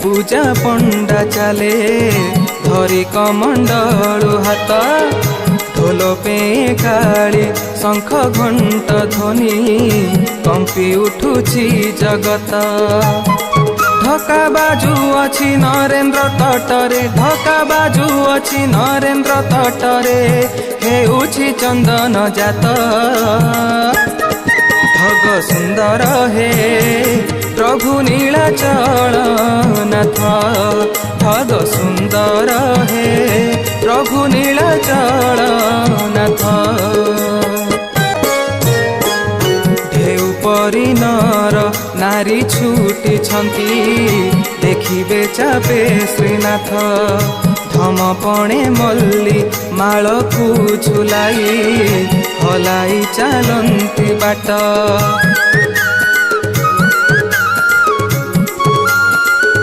पूजा पंडा चले धरी कमंडलु हाथ ढोल पे काली शंख घंट ध्वनि कंपी उठुछि जगत। ढका बाजू अछि नरेंद्र तटरे ढका बाजू अछि नरेंद्र तटरे हेउछि चंदन जात। ढग सुंदर हे प्रभु नीलाचल नाथ ढग सुंदर हे प्रभु नीलाचल नाथ। ढेउ परी नर नारी छुटी छंती देखिबे चापे श्रीनाथ धमपणे मल्ली मालकू झुलाई हलाई चालंती बाट।